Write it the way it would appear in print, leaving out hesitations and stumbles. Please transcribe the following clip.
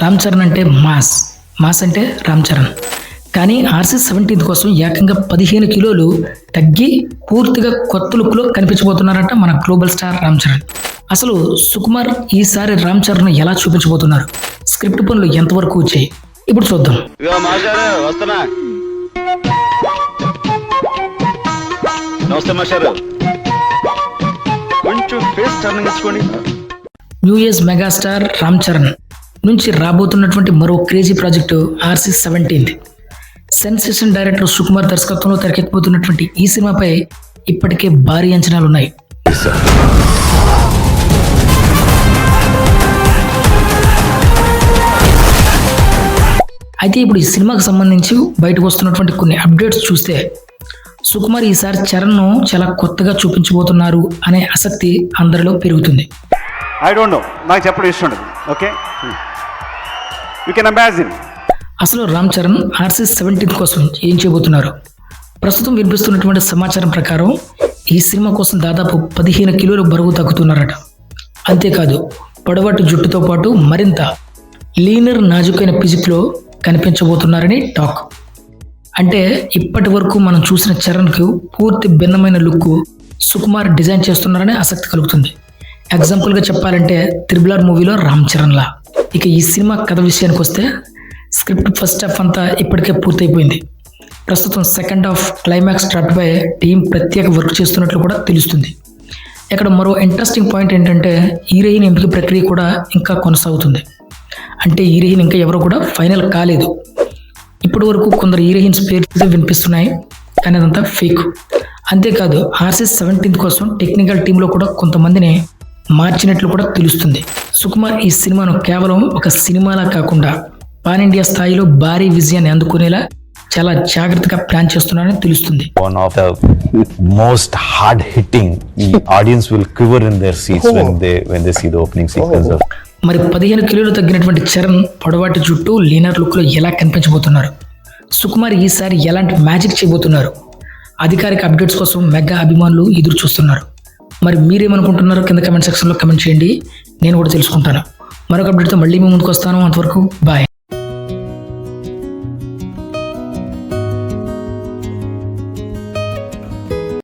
రామ్ చరణ్ అంటే మాస్ అంటే రామ్ చరణ్. కానీ RC-17 కోసం ఏకంగా 15 కిలోలు తగ్గి పూర్తిగా కొత్త లుక్లో కనిపించబోతున్నారంట మన గ్లోబల్ స్టార్ రామ్ చరణ్. అసలు సుకుమార్ ఈసారి రామ్ చరణ్ ఎలా చూపించబోతున్నారు, స్క్రిప్ట్ పనులు ఎంతవరకు వచ్చాయి ఇప్పుడు చూద్దాం. New age megastar Ram Charan నుంచి రాబోతున్నటువంటి మరో crazy project RC-17. Sensation director Sukumar దర్శకత్వంలో తెరకెక్కిపోతున్నటువంటి ఈ సినిమాపై ఇప్పటికే భారీ అంచనాలున్నాయి. అయితే ఇప్పుడు ఈ సినిమాకు సంబంధించి బయటకు వస్తున్నటువంటి కొన్ని అప్డేట్స్ చూస్తే సుకుమార్ ఈసారి చరణ్ను చాలా కొత్తగా చూపించబోతున్నారు అనే ఆసక్తి అందరిలో పెరుగుతుంది. నాకు చెప్పడం ఇష్టం ఉండదు. Okay, you can imagine. అసలు రామ్ చరణ్ RC-17 కోసం ఏం చేయబోతున్నారు? ప్రస్తుతం వినిపిస్తున్నటువంటి సమాచారం ప్రకారం ఈ సినిమా కోసం దాదాపు 15 కిలోలు బరువు తగ్గుతున్నారట. అంతేకాదు పొడవాటి జుట్టుతో పాటు మరింత లీనర్ నాజుకైన ఫిజిక్లో కనిపించబోతున్నారని టాక్. అంటే ఇప్పటి వరకు మనం చూసిన చరణ్కు పూర్తి భిన్నమైన లుక్ సుకుమార్ డిజైన్ చేస్తున్నారని ఆసక్తి కలుగుతుంది. ఎగ్జాంపుల్గా చెప్పాలంటే RRR మూవీలో రామ్ చరణ్లా. ఇక ఈ సినిమా కథ విషయానికి వస్తే స్క్రిప్ట్ ఫస్ట్ హాఫ్ అంతా ఇప్పటికే పూర్తయిపోయింది. ప్రస్తుతం సెకండ్ హాఫ్ క్లైమాక్స్ డ్రాప్పై టీం ప్రత్యేక వర్క్ చేస్తున్నట్లు కూడా తెలుస్తుంది. ఇక్కడ మరో ఇంట్రెస్టింగ్ పాయింట్ ఏంటంటే హీరోయిన్ ఎంపిక ప్రక్రియ కూడా ఇంకా కొనసాగుతుంది. అంటే హీరోయిన్ ఇంకా ఎవరు కూడా ఫైనల్ కాలేదు. ఇప్పటి వరకు కొందరు హీరోయిన్స్ పేర్లు వినిపిస్తున్నాయి, కానీ అదంతా ఫేక్. అంతేకాదు RC-17 కోసం టెక్నికల్ టీంలో కూడా కొంతమందిని మార్చినట్లు కూడా తెలుస్తుంది. సుకుమార్ ఈ సినిమాను కేవలం ఒక సినిమాలా కాకుండా పాన్ ఇండియా స్థాయిలో భారీ విజయాన్ని అందుకునేలా చాలా జాగ్రత్తగా ప్లాన్ చేస్తున్నారని తెలుస్తుంది. One of the most hard hitting, audience will quiver in their seats when they see the opening sequence of. మరి 15 కిలోలు తగ్గినటువంటి చరణ్ పొడవాటి జుట్టు లీనర్ లుక్లో ఎలా కనిపించబోతున్నారు? సుకుమార్ ఈసారి ఎలాంటి మ్యాజిక్ చేయబోతున్నారు? అధికారిక అప్డేట్స్ కోసం మెగా అభిమానులు ఎదురు చూస్తున్నారు. మరి మీరేమనుకుంటున్నారో కింద కమెంట్ సెక్షన్లో కమెంట్ చేయండి, నేను కూడా తెలుసుకుంటాను. మరొక అప్డేట్తో మళ్ళీ మీ ముందుకు వస్తాను. అంతవరకు బాయ్.